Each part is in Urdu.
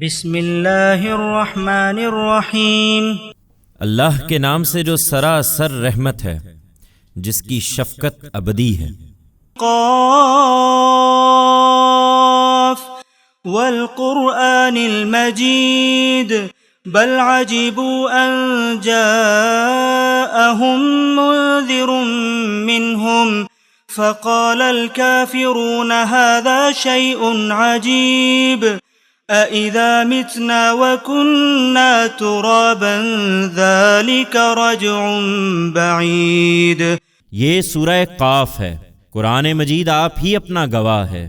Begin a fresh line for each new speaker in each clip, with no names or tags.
بسم اللہ الرحمن الرحیم۔
اللہ کے نام سے جو سراسر رحمت ہے، جس کی شفقت ابدی ہے۔
قاف والقرآن المجید بل عجبوا ان جاءهم منذر منهم فقال الكافرون هذا شيء عجيب أَإِذَا مِتْنَا وَكُنَّا تُرَابًا ذَلِكَ رَجْعٌ بَعِيدٌ۔
یہ سورہ قاف ہے۔ قرآن مجید آپ ہی اپنا گواہ ہے۔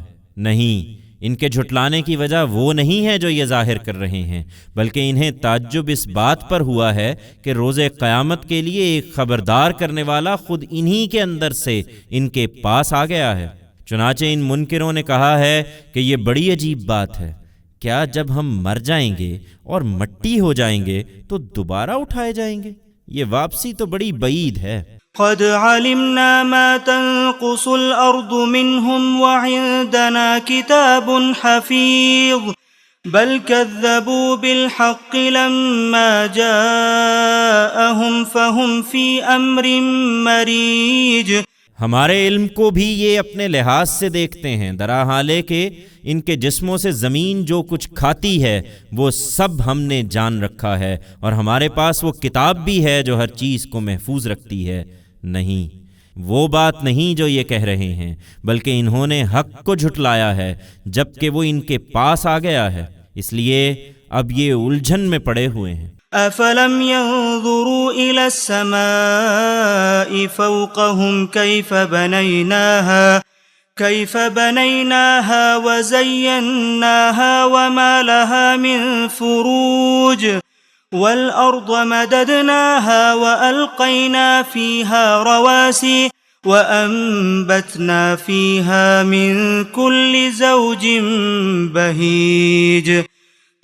نہیں، ان کے جھٹلانے کی وجہ وہ نہیں ہے جو یہ ظاہر کر رہے ہیں، بلکہ انہیں تعجب اس بات پر ہوا ہے کہ روز قیامت کے لیے ایک خبردار کرنے والا خود انہی کے اندر سے ان کے پاس آ گیا ہے۔ چنانچہ ان منکروں نے کہا ہے کہ یہ بڑی عجیب بات ہے، کیا جب ہم مر جائیں گے اور مٹی ہو جائیں گے تو دوبارہ اٹھائے جائیں گے؟ یہ واپسی تو بڑی بعید ہے۔
قد علمنا ما تنقص الارض منهم وعندنا كتاب حفيظ بل كذبوا بالحق لما جاءهم فهم في امر مريج۔
ہمارے علم کو بھی یہ اپنے لحاظ سے دیکھتے ہیں، دراحالے کہ ان کے جسموں سے زمین جو کچھ کھاتی ہے وہ سب ہم نے جان رکھا ہے، اور ہمارے پاس وہ کتاب بھی ہے جو ہر چیز کو محفوظ رکھتی ہے۔ نہیں، وہ بات نہیں جو یہ کہہ رہے ہیں، بلکہ انہوں نے حق کو جھٹلایا ہے جبکہ وہ ان کے پاس آ گیا ہے، اس لیے اب یہ الجھن میں پڑے ہوئے ہیں۔
أَفَلَمْ يَنظُرُوا إِلَى السَّمَاءِ فَوْقَهُمْ كَيْفَ بَنَيْنَاهَا وَزَيَّنَّاهَا وَمَا لَهَا مِن فُرُوجٍ وَالْأَرْضَ مَدَدْنَاهَا وَأَلْقَيْنَا فِيهَا رَوَاسِيَ وَأَنبَتْنَا فِيهَا مِن كُلِّ زَوْجٍ بَهِيجٍ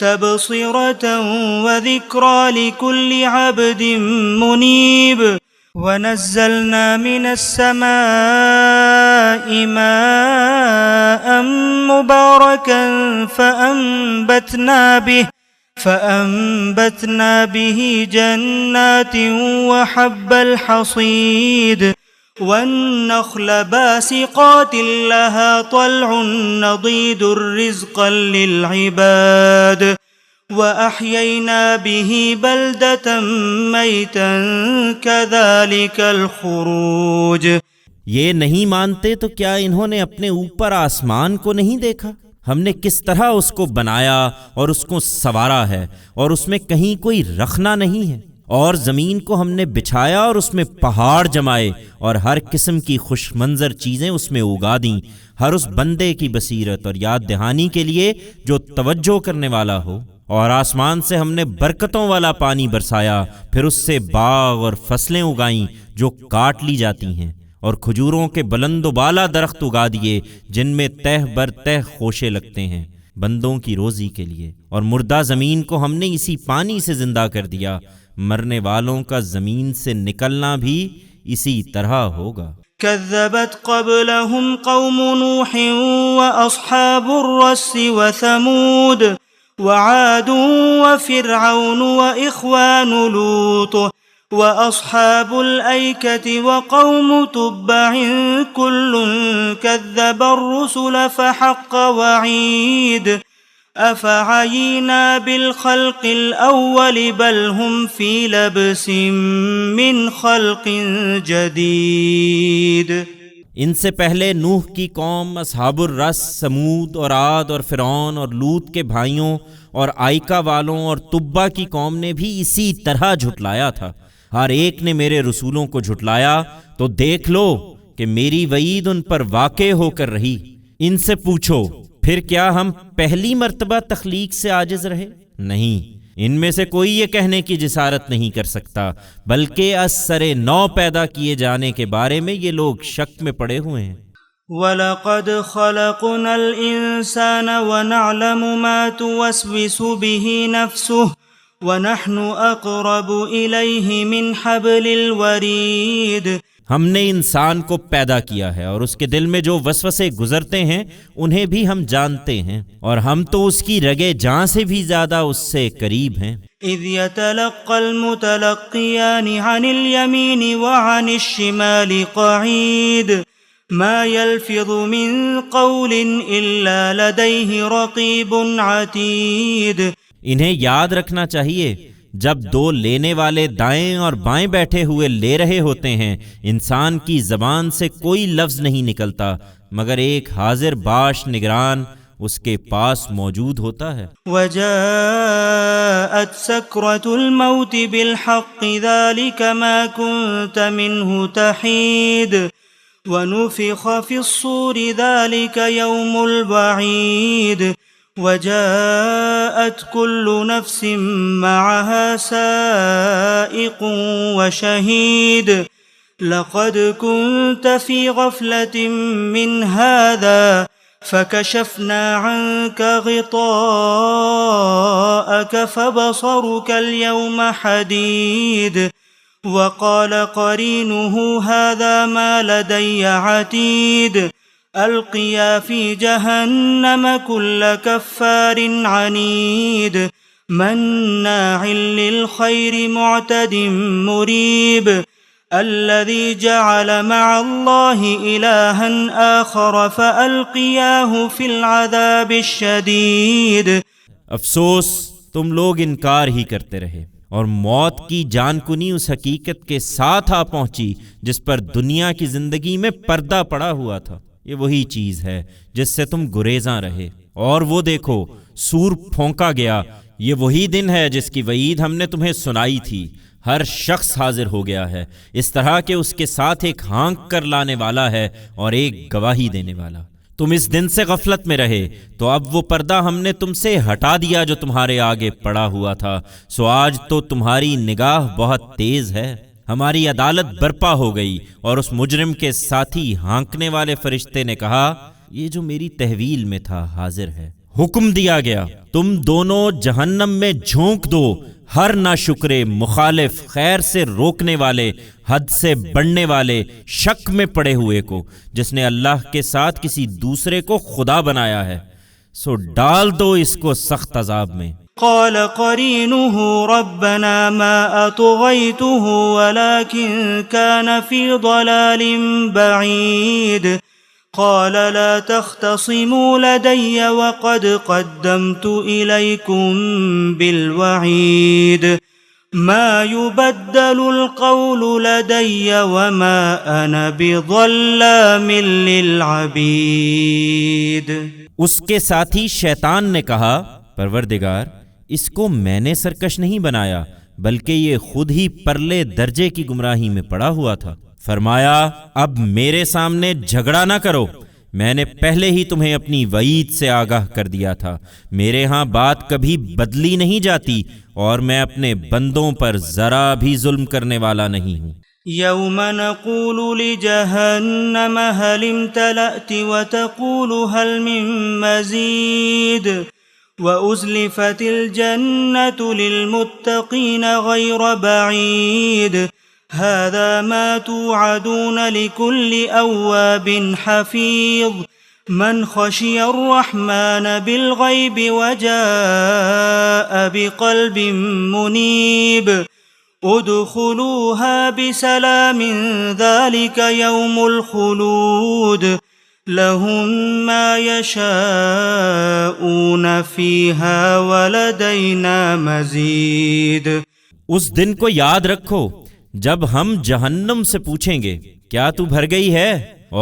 تبصرة وذكرى لكل عبد منيب ونزلنا من السماء ماء مباركا فأنبتنا به جنات وحب الحصيد والنخل باسقات لها طلع نضيد رزقا للعباد وأحيينا به بلدة ميتا كذلك الخروج۔
یہ نہیں مانتے تو کیا انہوں نے اپنے اوپر آسمان کو نہیں دیکھا؟ ہم نے کس طرح اس کو بنایا اور اس کو سنوارا ہے، اور اس میں کہیں کوئی رخنا نہیں ہے، اور زمین کو ہم نے بچھایا اور اس میں پہاڑ جمائے، اور ہر قسم کی خوش منظر چیزیں اس میں اگا دیں، ہر اس بندے کی بصیرت اور یاد دہانی کے لیے جو توجہ کرنے والا ہو۔ اور آسمان سے ہم نے برکتوں والا پانی برسایا، پھر اس سے باغ اور فصلیں اگائیں جو کاٹ لی جاتی ہیں، اور کھجوروں کے بلند و بالا درخت اگا دیے جن میں تہ بر تہ خوشے لگتے ہیں بندوں کی روزی کے لیے، اور مردہ زمین کو ہم نے اسی پانی سے زندہ کر دیا، مرنے والوں کا زمین سے نکلنا بھی اسی طرح ہوگا۔
كذبت قبلهم قوم نوح وأصحاب الرس وثمود وعاد وفرعون وإخوان لوط وأصحاب الأيكة وقوم تبع كل كذب الرسل فحق وعيد أفعينا بالخلق الأول بل هم في لبس من خلق جديد۔
ان سے پہلے نوح کی قوم، اصحاب الرس، سمود اور عاد اور فرعون اور لوط کے بھائیوں اور آئکہ والوں اور تبا کی قوم نے بھی اسی طرح جھٹلایا تھا۔ ہر ایک نے میرے رسولوں کو جھٹلایا، تو دیکھ لو کہ میری وعید ان پر واقع ہو کر رہی۔ ان سے پوچھو، پھر کیا ہم پہلی مرتبہ تخلیق سے عاجز رہے؟ نہیں، ان میں سے کوئی یہ کہنے کی جسارت نہیں کر سکتا، بلکہ از سر نو پیدا کیے جانے کے بارے میں یہ لوگ شک میں پڑے ہوئے ہیں۔
وَلَقَدْ خَلَقْنَا الْإِنسَانَ وَنَعْلَمُ مَا تُوَسْوِسُ بِهِ نَفْسُهُ وَنَحْنُ أَقْرَبُ إِلَيْهِ مِنْ حَبْلِ الْوَرِيدِ۔
ہم نے انسان کو پیدا کیا ہے اور اس کے دل میں جو وسوسے گزرتے ہیں انہیں بھی ہم جانتے ہیں، اور ہم تو اس کی رگے جاں سے بھی زیادہ اس سے قریب ہیں۔
اذ يتلقى المتلقيان عن اليمين وعن الشمال قعيد ما يلفظ من قول الا لديه رقيب عتيد۔
انہیں یاد رکھنا چاہیے جب دو لینے والے دائیں اور بائیں بیٹھے ہوئے لے رہے ہوتے ہیں، انسان کی زبان سے کوئی لفظ نہیں نکلتا مگر ایک حاضر باش نگران اس کے پاس موجود ہوتا ہے۔
وجاءت سكرة الموت بالحق ذلك ما كنت منه تحيد ونفخ في الصور ذلك يوم الوعيد وجاءت كل نفس معها سائق وشهيد لقد كنت في غفلة من هذا فكشفنا عنك غطاءك فبصرك اليوم حديد وقال قرينه هذا ما لدي عتيد القيا في جهنم كل كفار عنيد مناع للخير معتد مريب الذي جعل مع الله إلها آخر فألقياه في العذاب الشديد۔
افسوس تم لوگ انکار ہی کرتے رہے اور موت کی جان کنی اس حقیقت کے ساتھ آ پہنچی جس پر دنیا کی زندگی میں پردہ پڑا ہوا تھا۔ یہ وہی چیز ہے جس سے تم گریزاں رہے، اور وہ دیکھو سور پھونکا گیا، یہ وہی دن ہے جس کی وعید ہم نے تمہیں سنائی تھی۔ ہر شخص حاضر ہو گیا ہے اس طرح کہ اس کے ساتھ ایک ہانک کر لانے والا ہے اور ایک گواہی دینے والا۔ تم اس دن سے غفلت میں رہے تو اب وہ پردہ ہم نے تم سے ہٹا دیا جو تمہارے آگے پڑا ہوا تھا، سو آج تو تمہاری نگاہ بہت تیز ہے۔ ہماری عدالت برپا ہو گئی اور اس مجرم کے ساتھی ہانکنے والے فرشتے نے کہا یہ جو میری تحویل میں تھا حاضر ہے۔ حکم دیا گیا تم دونوں جہنم میں جھونک دو ہر ناشکرے مخالف، خیر سے روکنے والے، حد سے بڑھنے والے، شک میں پڑے ہوئے کو، جس نے اللہ کے ساتھ کسی دوسرے کو خدا بنایا ہے، سو ڈال دو اس کو سخت عذاب میں۔
قال قرينه ربنا ما أطغيته ولكن كان في ضلال بعيد قال لا تختصموا لدي وقد قدمت إليكم بالوعيد ما يبدل القول لدي وما أنا بظلام للعبيد۔
اس کے ساتھی شیطان نے کہا پروردگار اس کو میں نے سرکش نہیں بنایا بلکہ یہ خود ہی پرلے درجے کی گمراہی میں پڑا ہوا تھا۔ فرمایا اب میرے سامنے جھگڑا نہ کرو، میں نے پہلے ہی تمہیں اپنی وعید سے آگاہ کر دیا تھا، میرے ہاں بات کبھی بدلی نہیں جاتی اور میں اپنے بندوں پر ذرا بھی ظلم کرنے والا نہیں ہوں۔
يوم نقول لجهنم هل امتلأت وتقول هل من مزيد وأزلفت الجنة للمتقين غير بعيد هذا ما توعدون لكل أواب حفيظ من خشي الرحمن بالغيب وجاء بقلب منيب ادخلوها بسلام ذلك يوم الخلود لهم ما يشاءون فيها ولدينا مزيد۔
اس دن کو یاد رکھو جب ہم جہنم سے پوچھیں گے کیا تو بھر گئی ہے،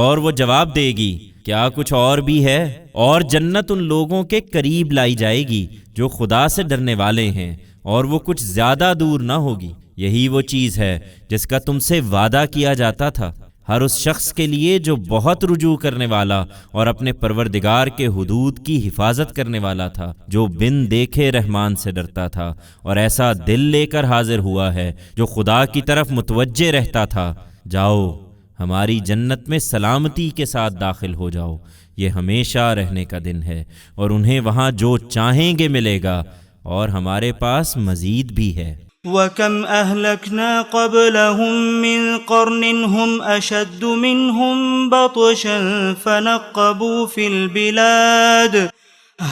اور وہ جواب دے گی کیا کچھ اور بھی ہے، اور جنت ان لوگوں کے قریب لائی جائے گی جو خدا سے ڈرنے والے ہیں، اور وہ کچھ زیادہ دور نہ ہوگی۔ یہی وہ چیز ہے جس کا تم سے وعدہ کیا جاتا تھا، ہر اس شخص کے لیے جو بہت رجوع کرنے والا اور اپنے پروردگار کے حدود کی حفاظت کرنے والا تھا، جو بن دیکھے رحمان سے ڈرتا تھا اور ایسا دل لے کر حاضر ہوا ہے جو خدا کی طرف متوجہ رہتا تھا۔ جاؤ ہماری جنت میں سلامتی کے ساتھ داخل ہو جاؤ، یہ ہمیشہ رہنے کا دن ہے اور انہیں وہاں جو چاہیں گے ملے گا، اور ہمارے پاس مزید بھی ہے۔
وَكَمْ أَهْلَكْنَا قَبْلَهُمْ مِنْ قَرْنٍ هُمْ أَشَدُّ مِنْهُمْ بَطْشًا فَنَقَّبُوا فِي الْبِلَادِ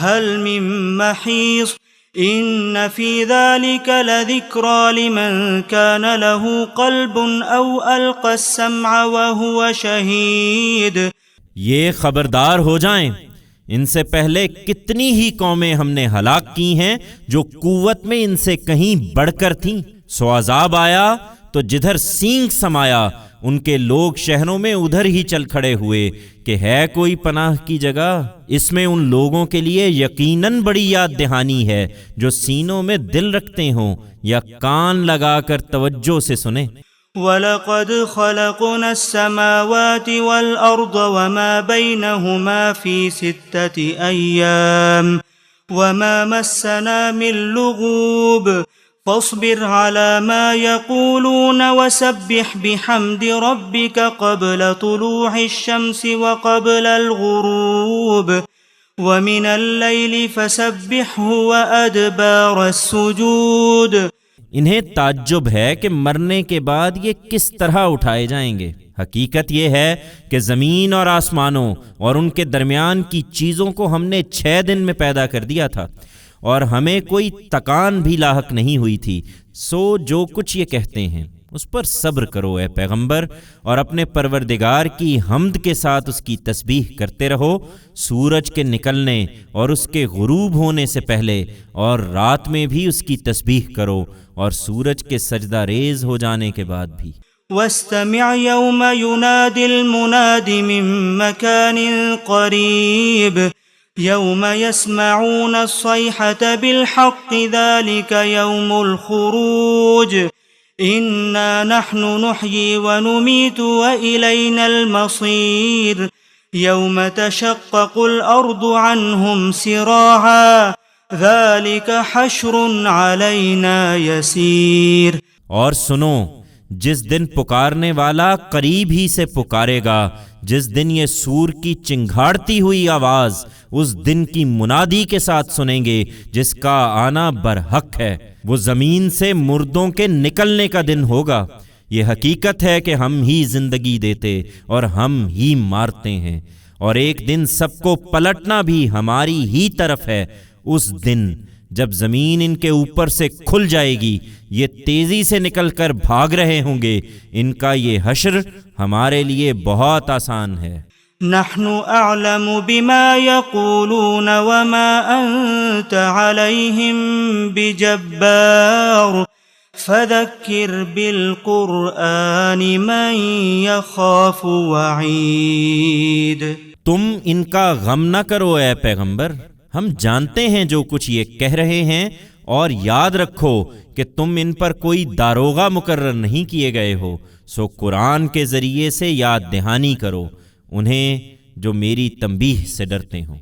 هَلْ مِنْ مَحِيصٍ إِنَّ فِي ذَلِكَ لَذِكْرَى لِمَنْ كَانَ لَهُ قَلْبٌ أَوْ أَلْقَى السَّمْعَ وَهُوَ شَهِيدٌ۔
یہ خبردار ہو جائیں، ان سے پہلے کتنی ہی قومیں ہم نے ہلاک کی ہیں جو قوت میں ان سے کہیں بڑھ کر تھیں۔ سو عذاب آیا تو جدھر سینگ سمایا ان کے لوگ شہروں میں ادھر ہی چل کھڑے ہوئے کہ ہے کوئی پناہ کی جگہ۔ اس میں ان لوگوں کے لیے یقیناً بڑی یاد دہانی ہے جو سینوں میں دل رکھتے ہوں یا کان لگا کر توجہ سے سنیں۔
وَلَقَدْ خَلَقْنَا السَّمَاوَاتِ وَالْأَرْضَ وَمَا بَيْنَهُمَا فِي 6 أَيَّامٍ وَمَا مَسَّنَا مِن لُغُوبٍ فَاصْبِرْ عَلَى مَا يَقُولُونَ وَسَبِّحْ بِحَمْدِ رَبِّكَ قَبْلَ طُلُوعِ الشَّمْسِ وَقَبْلَ الْغُرُوبِ وَمِنَ اللَّيْلِ فَسَبِّحْهُ وَأَدْبَارَ السُّجُودِ۔
انہیں تعجب ہے کہ مرنے کے بعد یہ کس طرح اٹھائے جائیں گے۔ حقیقت یہ ہے کہ زمین اور آسمانوں اور ان کے درمیان کی چیزوں کو ہم نے 6 دن میں پیدا کر دیا تھا اور ہمیں کوئی تکان بھی لاحق نہیں ہوئی تھی۔ سو جو کچھ یہ کہتے ہیں اس پر صبر کرو اے پیغمبر، اور اپنے پروردگار کی حمد کے ساتھ اس کی تسبیح کرتے رہو، سورج کے نکلنے اور اس کے غروب ہونے سے پہلے، اور رات میں بھی اس کی تسبیح کرو، اور سورج کے سجدہ ریز ہو جانے کے بعد بھی۔
وَاسْتَمِعْ يَوْمَ يُنَادِ الْمُنَادِ مِن مَّكَانٍ قَرِيبٍ يَوْمَ يَسْمَعُونَ الصَّيْحَةَ بِالْحَقِّ ذَلِكَ يَوْمُ الْخُرُوجِ إِنَّا نَحْنُ نُحْيِي وَنُمِيتُ وَإِلَيْنَا الْمَصِيرُ يَوْمَ تَشَقَّقُ الْأَرْضُ عَنْهُمْ سِرَاعًا ذَلِكَ حَشْرٌ عَلَيْنَا يَسِيرٌ۔
اور سنو، جس دن پکارنے والا قریب ہی سے پکارے گا، جس دن یہ سور کی چنگھاڑتی ہوئی آواز اس دن کی منادی کے ساتھ سنیں گے جس کا آنا برحق ہے، وہ زمین سے مردوں کے نکلنے کا دن ہوگا۔ یہ حقیقت ہے کہ ہم ہی زندگی دیتے اور ہم ہی مارتے ہیں، اور ایک دن سب کو پلٹنا بھی ہماری ہی طرف ہے۔ اس دن جب زمین ان کے اوپر سے کھل جائے گی، یہ تیزی سے نکل کر بھاگ رہے ہوں گے، ان کا یہ حشر ہمارے لیے بہت آسان ہے۔
نحن اعلم بما يقولون وما انت عليهم بجبار فذكر بالقرآن من يخاف وعید۔
تم ان کا غم نہ کرو اے پیغمبر، ہم جانتے ہیں جو کچھ یہ کہہ رہے ہیں، اور یاد رکھو کہ تم ان پر کوئی داروغہ مقرر نہیں کیے گئے ہو، سو قرآن کے ذریعے سے یاد دہانی کرو انہیں جو میری تنبیہ سے ڈرتے ہوں۔